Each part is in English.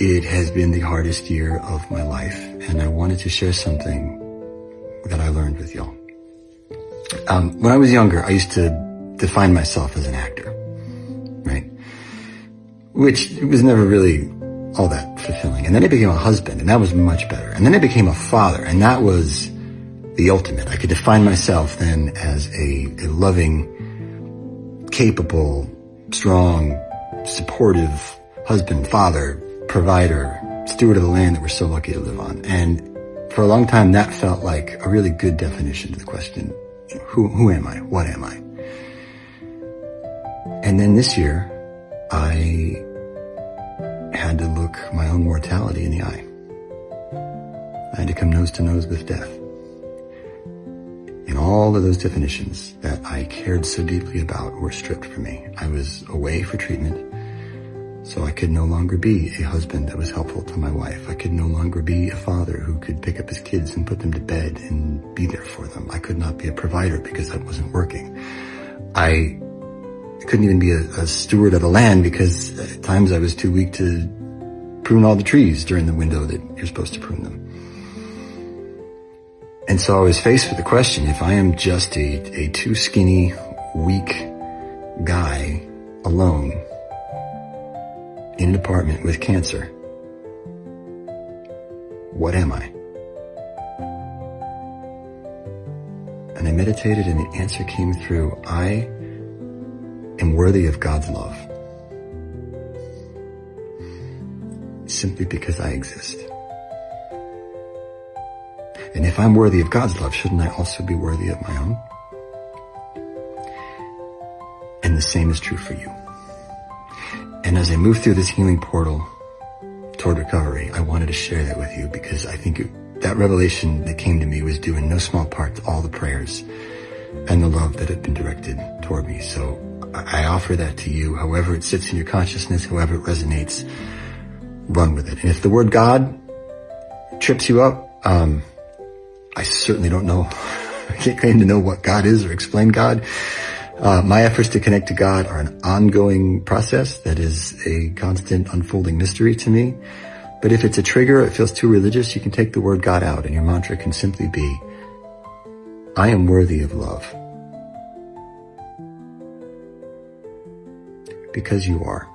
It has been the hardest year of my life, and I wanted to share something that I learned with y'all. When I was younger, I used to define myself as an actor, right? Which was never really all that fulfilling. And then I became a husband, and that was much better. And then I became a father, and that was the ultimate. I could define myself then as a loving, capable, strong, supportive husband, father, provider, steward of the land that we're so lucky to live on. And for a long time, that felt like a really good definition to the question, who am I? What am I? And then this year, I had to look my own mortality in the eye. I had to come nose to nose with death. And all of those definitions that I cared so deeply about were stripped from me. I was away for treatment, so I could no longer be a husband that was helpful to my wife. I could no longer be a father who could pick up his kids and put them to bed and be there for them. I could not be a provider because that wasn't working. I couldn't even be a steward of the land because at times I was too weak to prune all the trees during the window that you're supposed to prune them. And so I was faced with the question, if I am just a too skinny, weak guy alone in an apartment with cancer, what am I? And I meditated and the answer came through, I am worthy of God's love. Simply because I exist. And if I'm worthy of God's love, shouldn't I also be worthy of my own? And the same is true for you. And as I move through this healing portal toward recovery, I wanted to share that with you because I think that revelation that came to me was due in no small part to all the prayers and the love that have been directed toward me. So I offer that to you, however it sits in your consciousness, however it resonates, run with it. And if the word God trips you up, I certainly don't know. I can't claim to know what God is or explain God. My efforts to connect to God are an ongoing process that is a constant unfolding mystery to me. But if it's a trigger, it feels too religious, you can take the word God out and your mantra can simply be, I am worthy of love. Because you are.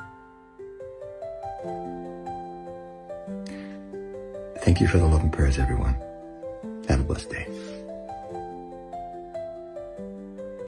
Thank you for the love and prayers, everyone. Have a blessed day.